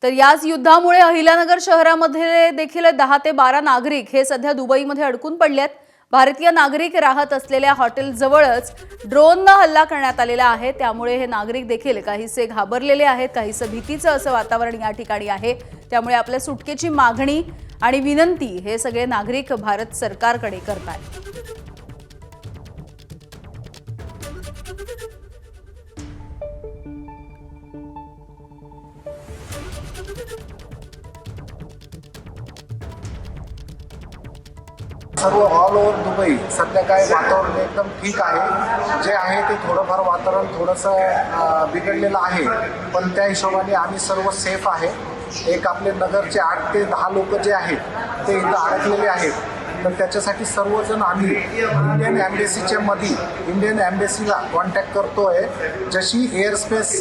तर याच युद्धामुळे अहिल्यानगर शहरामध्ये देखील 10 ते 12 नागरिक हे सध्या दुबईमध्ये अडकून पडलेत। भारतीय नागरिक राहत असलेल्या हॉटेल जवळच ड्रोनने हल्ला करण्यात आलेला आहे। त्यामुळे हे नागरिक देखील काहीसे घाबरलेले आहेत, काहीसे भीतीचं असं वातावरण या ठिकाणी आहे। त्यामुळे आपल्या सुटकेची मागणी आणि विनंती हे सगळे नागरिक भारत सरकारकडे करतात। सर्व ऑल ओव्हर दुबई सध्या काय वातावरण एकदम ठीक आहे। जे आहे ते थोडंफार वातावरण थोडंसं बिघडलेलं आहे, पण त्या हिशोबाने आम्ही सर्व सेफ आहे। एक आपले नगरचे 8 ते 10 लोक जे आहेत ते इथं अडकलेले आहेत, तर त्याच्यासाठी सर्वजण आम्ही इंडियन एम्बेसीला कॉन्टॅक्ट करतोय। जशी एअर स्पेस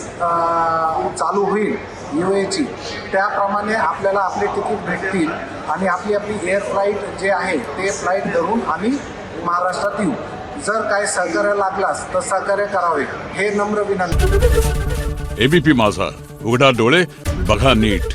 चालू होईल UAEची, त्याप्रमाणे आपल्याला आपले तिकीट भेटतील आणि आपली एअर फ्लाईट जे आहे ते फ्लाईट धरून आम्ही महाराष्ट्रात येऊ। जर काय सहकार्य लागलास तर सहकार्य करावे, हे नम्र विनंती। ABP माझा, उघडा डोळे बघा नीट।